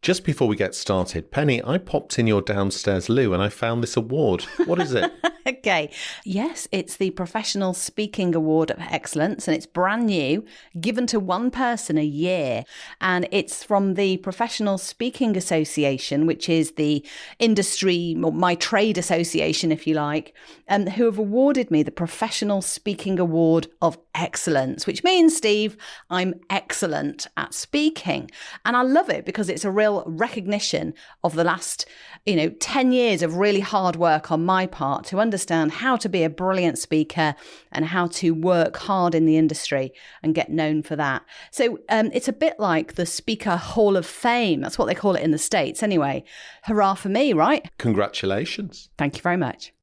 Just before we get started, Penny, I popped in your downstairs loo and I found this award. What is it? Okay. Yes, it's the Professional Speaking Award of Excellence, and it's brand new, given to one person a year. And it's from the Professional Speaking Association, which is the industry, or my trade association, if you like, who have awarded me the Professional Speaking Award of Excellence, which means, Steve, I'm excellent at speaking. And I love it because it's a real recognition of the last, 10 years of really hard work on my part to understand how to be a brilliant speaker and how to work hard in the industry and get known for that. So it's a bit like the Speaker Hall of Fame. That's what they call it in the States anyway. Hurrah for me, right? Congratulations. Thank you very much.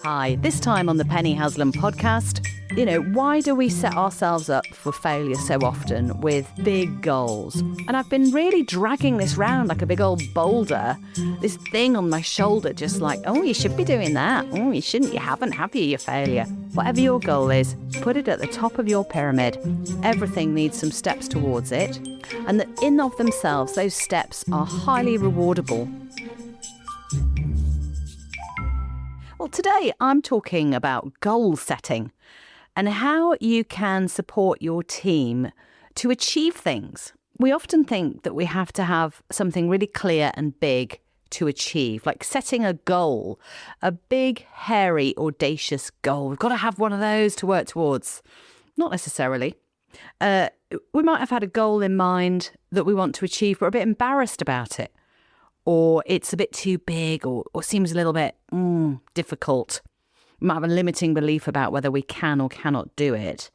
Hi, this time on the Penny Haslam podcast, why do we set ourselves up for failure so often with big goals? And I've been really dragging this round like a big old boulder, this thing on my shoulder, just like, oh, you should be doing that. Oh, you shouldn't. You haven't, have you, failure? Whatever your goal is, put it at the top of your pyramid. Everything needs some steps towards it. And that in of themselves, those steps are highly rewardable. Well, today I'm talking about goal setting and how you can support your team to achieve things. We often think that we have to have something really clear and big to achieve, like setting a goal, a big, hairy, audacious goal. We've got to have one of those to work towards. Not necessarily. We might have had a goal in mind that we want to achieve, but we're a bit embarrassed about it. Or it's a bit too big or seems a little bit difficult. We might have a limiting belief about whether we can or cannot do it.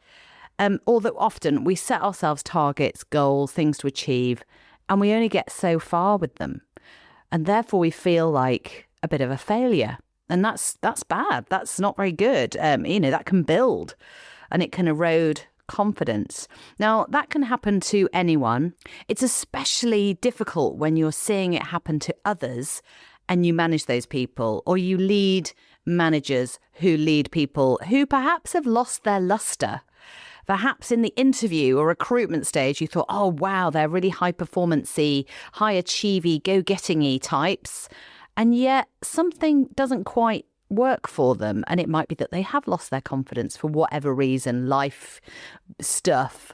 Although often we set ourselves targets, goals, things to achieve, and we only get so far with them. And therefore we feel like a bit of a failure. And that's bad. That's not very good. That can build and it can erode confidence. Now, that can happen to anyone. It's especially difficult when you're seeing it happen to others and you manage those people, or you lead managers who lead people who perhaps have lost their luster. Perhaps in the interview or recruitment stage, you thought, oh, wow, they're really high performance-y, high achievey, go-getting-y types. And yet something doesn't quite work for them, and it might be that they have lost their confidence for whatever reason, life stuff,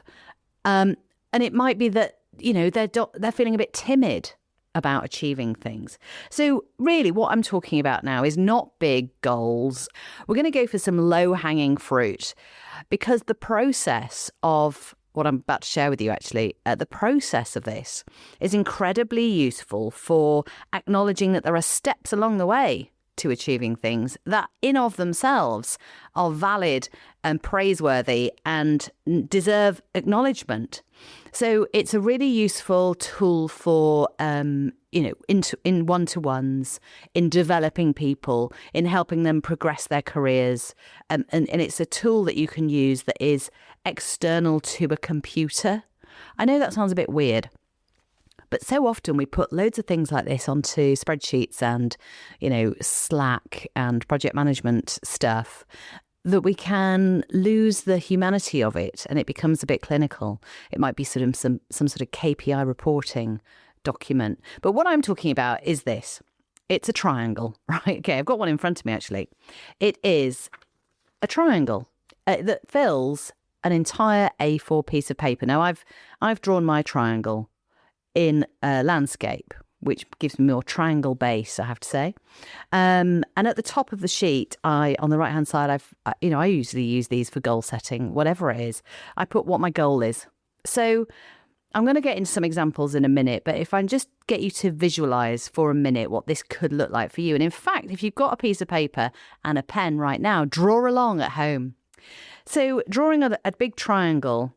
and it might be that they're feeling a bit timid about achieving things. So really what I'm talking about now is not big goals. We're going to go for some low-hanging fruit, because the process of what I'm about to share with you, actually, the process of this is incredibly useful for acknowledging that there are steps along the way to achieving things that in of themselves are valid and praiseworthy and deserve acknowledgement. So it's a really useful tool for, in one-to-ones, in developing people, in helping them progress their careers. And it's a tool that you can use that is external to a computer. I know that sounds a bit weird, but so often we put loads of things like this onto spreadsheets and, Slack and project management stuff that we can lose the humanity of it, and it becomes a bit clinical. It might be sort of some sort of KPI reporting document. But what I'm talking about is this. It's a triangle, right? Okay, I've got one in front of me, actually. It is a triangle that fills an entire A4 piece of paper. Now, I've drawn my triangle in a landscape, which gives me more triangle base, I have to say. And at the top of the sheet, on the right-hand side, I usually use these for goal setting, whatever it is. I put what my goal is. So I'm going to get into some examples in a minute, but if I just get you to visualize for a minute what this could look like for you. And in fact, if you've got a piece of paper and a pen right now, draw along at home. So drawing a big triangle,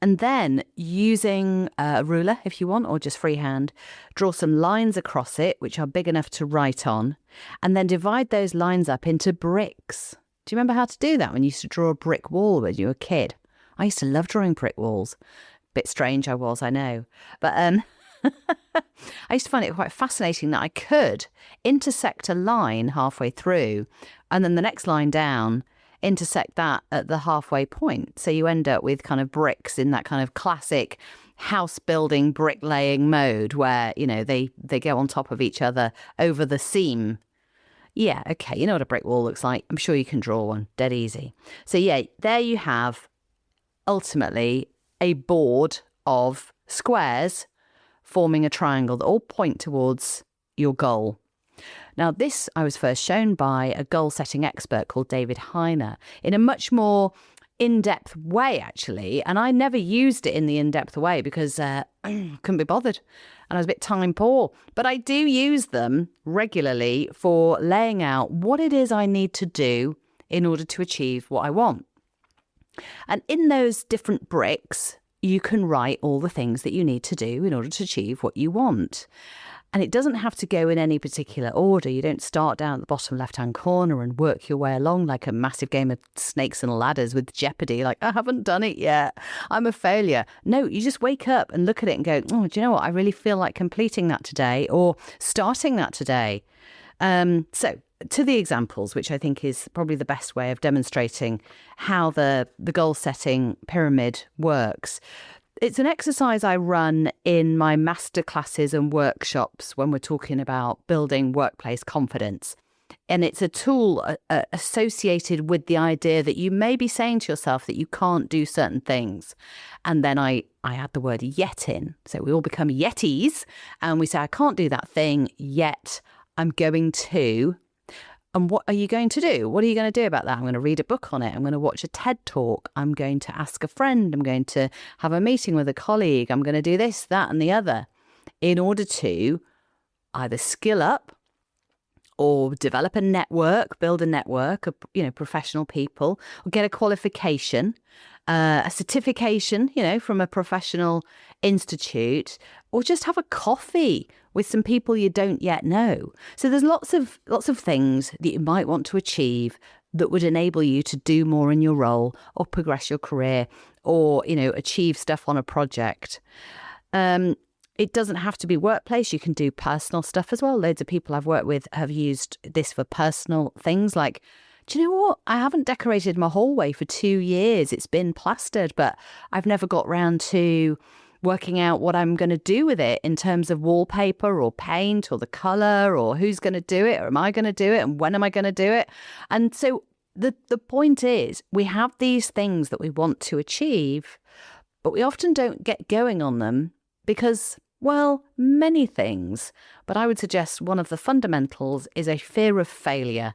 and then using a ruler, if you want, or just freehand, draw some lines across it, which are big enough to write on, and then divide those lines up into bricks. Do you remember how to do that when you used to draw a brick wall when you were a kid? I used to love drawing brick walls. Bit strange I was, I know. But I used to find it quite fascinating that I could intersect a line halfway through, and then the next line down intersect that at the halfway point. So you end up with kind of bricks in that kind of classic house building, bricklaying mode where, they go on top of each other over the seam. Yeah, okay, you know what a brick wall looks like. I'm sure you can draw one, dead easy. So yeah, there you have ultimately a board of squares forming a triangle that all point towards your goal. Now, this I was first shown by a goal-setting expert called David Heiner in a much more in-depth way, actually. And I never used it in the in-depth way because I couldn't be bothered and I was a bit time poor. But I do use them regularly for laying out what it is I need to do in order to achieve what I want. And in those different bricks, you can write all the things that you need to do in order to achieve what you want. And it doesn't have to go in any particular order. You don't start down at the bottom left-hand corner and work your way along like a massive game of snakes and ladders with Jeopardy. Like, I haven't done it yet. I'm a failure. No, you just wake up and look at it and go, oh, do you know what? I really feel like completing that today or starting that today. So to the examples, which I think is probably the best way of demonstrating how the goal-setting pyramid works. It's an exercise I run in my masterclasses and workshops when we're talking about building workplace confidence. And it's a tool associated with the idea that you may be saying to yourself that you can't do certain things. And then I add the word yet in. So we all become yetis and we say, I can't do that thing yet. I'm going to. And what are you going to do? What are you going to do about that? I'm going to read a book on it. I'm going to watch a TED talk. I'm going to ask a friend. I'm going to have a meeting with a colleague. I'm going to do this, that, and the other in order to either skill up or develop a network, build a network of, professional people, or get a qualification, a certification, from a professional institute, or just have a coffee with some people you don't yet know. So there's lots of things that you might want to achieve that would enable you to do more in your role or progress your career or, achieve stuff on a project. It doesn't have to be workplace. You can do personal stuff as well. Loads of people I've worked with have used this for personal things like, do you know what? I haven't decorated my hallway for 2 years. It's been plastered, but I've never got round to working out what I'm going to do with it in terms of wallpaper or paint or the colour or who's going to do it or am I going to do it and when am I going to do it? And so the point is we have these things that we want to achieve, but we often don't get going on them because, well, many things. But I would suggest one of the fundamentals is a fear of failure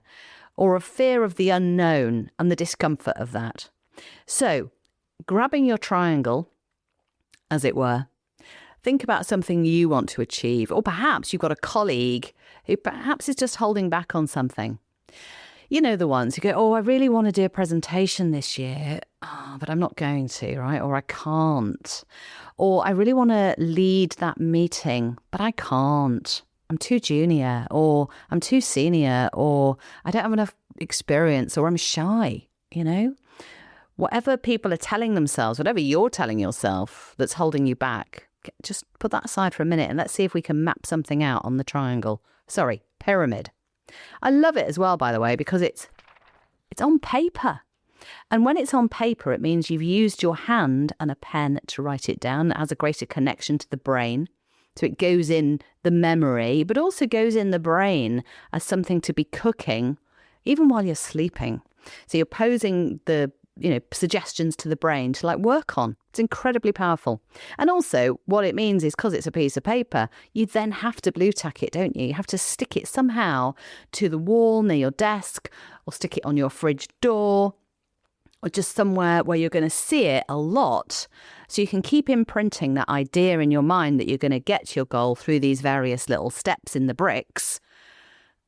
or a fear of the unknown and the discomfort of that. So grabbing your triangle, as it were, think about something you want to achieve, or perhaps you've got a colleague who perhaps is just holding back on something. You know, the ones who go, oh, I really want to do a presentation this year, but I'm not going to, right? Or I can't. Or I really want to lead that meeting, but I can't. I'm too junior, or I'm too senior, or I don't have enough experience, or I'm shy, Whatever people are telling themselves, whatever you're telling yourself that's holding you back, just put that aside for a minute and let's see if we can map something out on the triangle. Sorry, pyramid. I love it as well, by the way, because it's on paper. And when it's on paper, it means you've used your hand and a pen to write it down. It has a greater connection to the brain. So it goes in the memory, but also goes in the brain as something to be cooking, even while you're sleeping. So you're posing the suggestions to the brain to work on. It's incredibly powerful. And also what it means is because it's a piece of paper, you then have to blue tack it, don't you? You have to stick it somehow to the wall near your desk or stick it on your fridge door or just somewhere where you're going to see it a lot. So you can keep imprinting that idea in your mind that you're going to get to your goal through these various little steps in the bricks.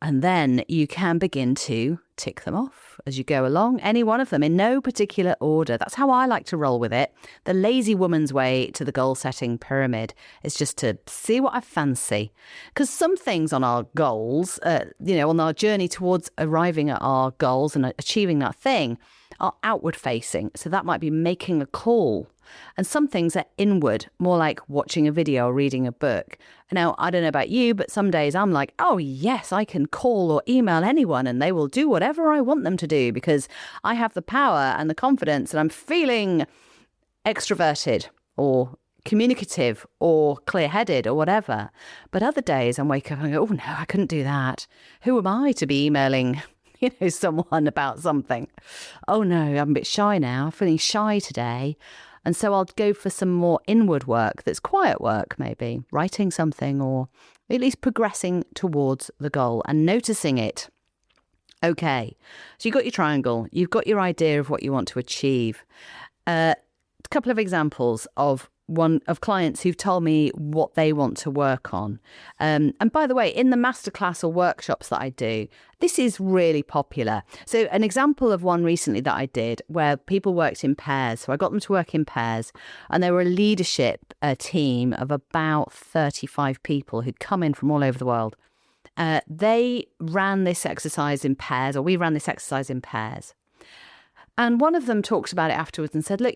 And then you can begin to tick them off as you go along, any one of them in no particular order. That's how I like to roll with it. The lazy woman's way to the goal-setting pyramid is just to see what I fancy. Because some things on our goals, on our journey towards arriving at our goals and achieving that thing are outward facing. So that might be making a call. And some things are inward, more like watching a video or reading a book. Now, I don't know about you, but some days I'm like, oh, yes, I can call or email anyone and they will do whatever I want them to do because I have the power and the confidence and I'm feeling extroverted or communicative or clear-headed or whatever. But other days I wake up and I go, oh no, I couldn't do that. Who am I to be emailing, someone about something? Oh no, I'm a bit shy now. I'm feeling shy today. And so I'll go for some more inward work that's quiet work, maybe writing something or at least progressing towards the goal and noticing it. Okay, so you've got your triangle, you've got your idea of what you want to achieve. A couple of examples of clients who've told me what they want to work on. And by the way, in the masterclass or workshops that I do, this is really popular. So an example of one recently that I did where people worked in pairs. So I got them to work in pairs, and they were a leadership team of about 35 people who'd come in from all over the world. They ran this exercise in pairs, or we ran this exercise in pairs. And one of them talked about it afterwards and said, look,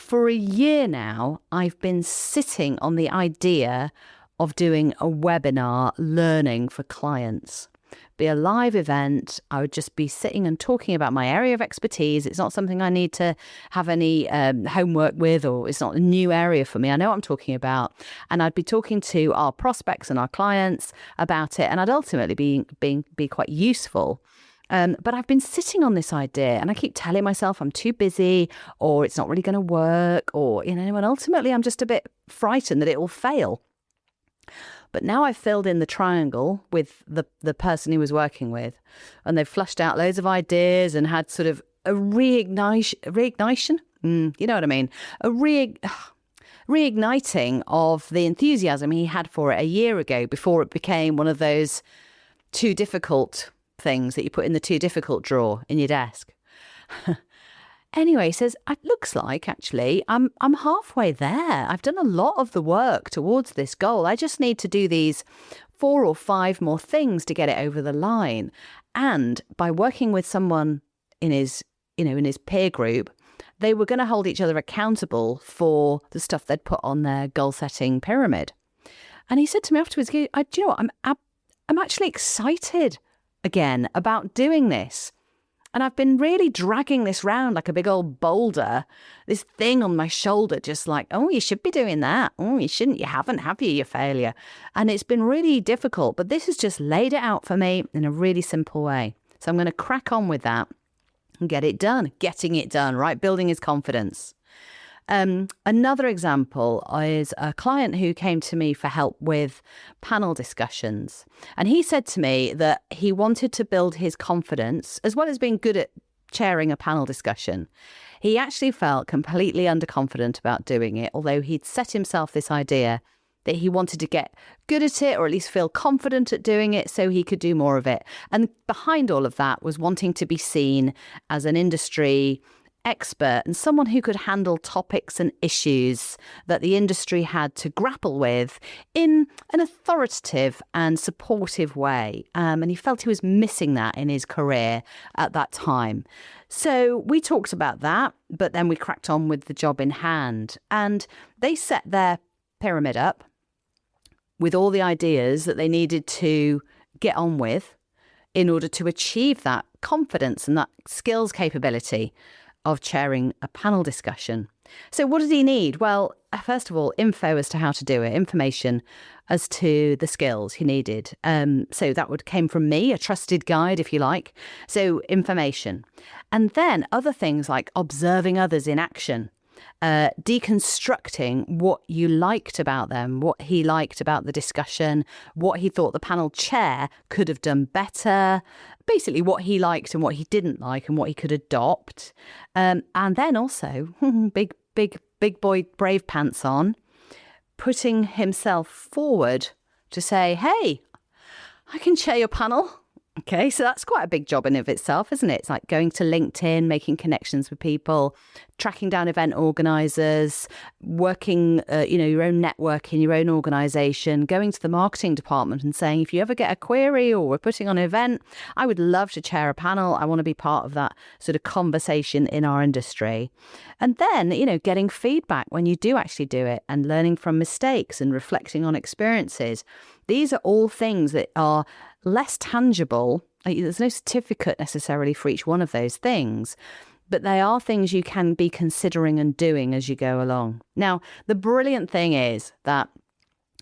for a year now, I've been sitting on the idea of doing a webinar learning for clients. Be a live event. I would just be sitting and talking about my area of expertise. It's not something I need to have any homework with, or it's not a new area for me. I know what I'm talking about. And I'd be talking to our prospects and our clients about it. And I'd ultimately be quite useful. But I've been sitting on this idea and I keep telling myself I'm too busy, or it's not really going to work, or, and ultimately I'm just a bit frightened that it will fail. But now I've filled in the triangle with the person he was working with, and they've flushed out loads of ideas and had sort of a reignition. You know what I mean? A reigniting of the enthusiasm he had for it a year ago before it became one of those too difficult things that you put in the too difficult drawer in your desk. Anyway, he says, it looks like actually I'm halfway there. I've done a lot of the work towards this goal. I just need to do these 4 or 5 more things to get it over the line. And by working with someone in his peer group, they were going to hold each other accountable for the stuff they'd put on their goal setting pyramid. And he said to me afterwards, do you know what? I'm actually excited again about doing this. And I've been really dragging this round like a big old boulder, this thing on my shoulder, just like, oh, you should be doing that. Oh, you shouldn't. You haven't, have you, you failure? And it's been really difficult, but this has just laid it out for me in a really simple way. So I'm going to crack on with that and get it done, getting it done, right? Building his confidence. Another example is a client who came to me for help with panel discussions. And he said to me that he wanted to build his confidence as well as being good at chairing a panel discussion. He actually felt completely underconfident about doing it, although he'd set himself this idea that he wanted to get good at it, or at least feel confident at doing it so he could do more of it. And behind all of that was wanting to be seen as an industry expert and someone who could handle topics and issues that the industry had to grapple with in an authoritative and supportive way. And he felt he was missing that in his career at that time. So we talked about that, but then we cracked on with the job in hand. And they set their pyramid up with all the ideas that they needed to get on with in order to achieve that confidence and that skills capability of chairing a panel discussion. So what did he need? Well, first of all, info as to how to do it, information as to the skills he needed. So that came from me, a trusted guide, if you like. So information. And then other things like observing others in action, deconstructing what you liked about them, what he liked about the discussion, what he thought the panel chair could have done better, basically what he liked and what he didn't like and what he could adopt. And then also, big boy brave pants on, putting himself forward to say, hey, I can chair your panel. Okay, so that's quite a big job in of itself, isn't it? It's like going to LinkedIn, making connections with people, tracking down event organisers, working, your own network in your own organisation, going to the marketing department and saying, if you ever get a query or we're putting on an event, I would love to chair a panel. I want to be part of that sort of conversation in our industry. And then, getting feedback when you do actually do it and learning from mistakes and reflecting on experiences. These are all things that are less tangible. There's no certificate necessarily for each one of those things, but they are things you can be considering and doing as you go along. Now, the brilliant thing is that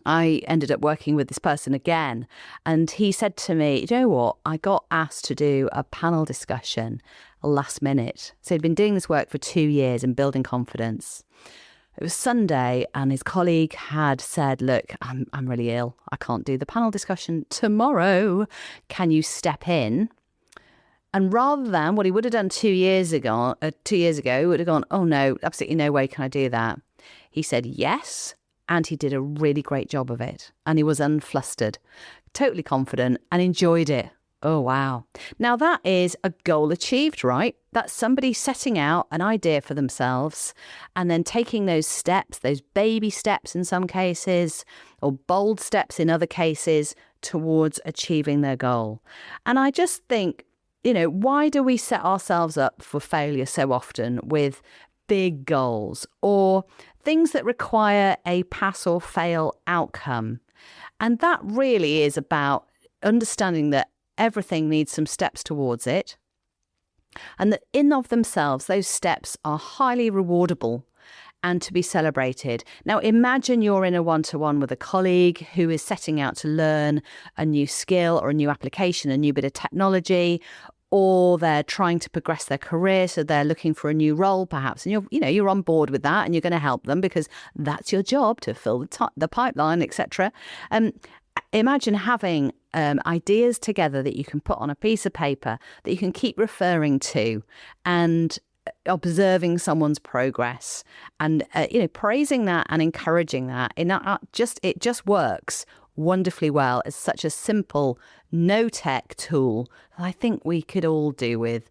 I ended up working with this person again, and he said to me, you know what, I got asked to do a panel discussion last minute. So he'd been doing this work for 2 years and building confidence. It was Sunday, and his colleague had said, look, I'm really ill. I can't do the panel discussion tomorrow. Can you step in? And rather than what he would have done 2 years ago, he would have gone, oh no, absolutely no way can I do that. He said yes, and he did a really great job of it. And he was unflustered, totally confident, and enjoyed it. Oh, wow. Now that is a goal achieved, right? That's somebody setting out an idea for themselves and then taking those steps, those baby steps in some cases, or bold steps in other cases, towards achieving their goal. And I just think, why do we set ourselves up for failure so often with big goals or things that require a pass or fail outcome? And that really is about understanding that everything needs some steps towards it, and that in of themselves, those steps are highly rewardable and to be celebrated. Now, imagine you're in a one-to-one with a colleague who is setting out to learn a new skill or a new application, a new bit of technology, or they're trying to progress their career, so they're looking for a new role perhaps, and you're on board with that, and you're going to help them because that's your job, to fill the pipeline, etc. Imagine having ideas together that you can put on a piece of paper that you can keep referring to, and observing someone's progress, and praising that and encouraging that. And it just works wonderfully well. It's such a simple, no-tech tool that I think we could all do with.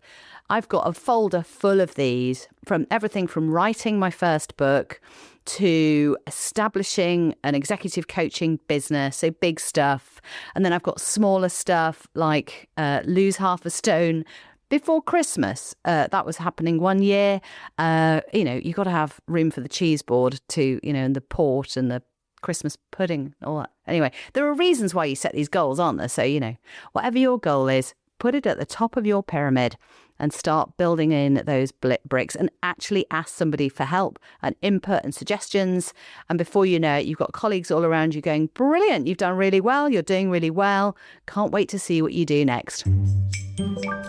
I've got a folder full of these, from everything from writing my first book to establishing an executive coaching business, so big stuff. And then I've got smaller stuff like lose half a stone before Christmas. That was happening one year. You've got to have room for the cheese board and the port and the Christmas pudding, all that. Anyway, there are reasons why you set these goals, aren't there? So, whatever your goal is, put it at the top of your pyramid and start building in those bricks, and actually ask somebody for help and input and suggestions. And before you know it, you've got colleagues all around you going, brilliant, you've done really well, you're doing really well. Can't wait to see what you do next.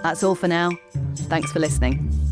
That's all for now. Thanks for listening.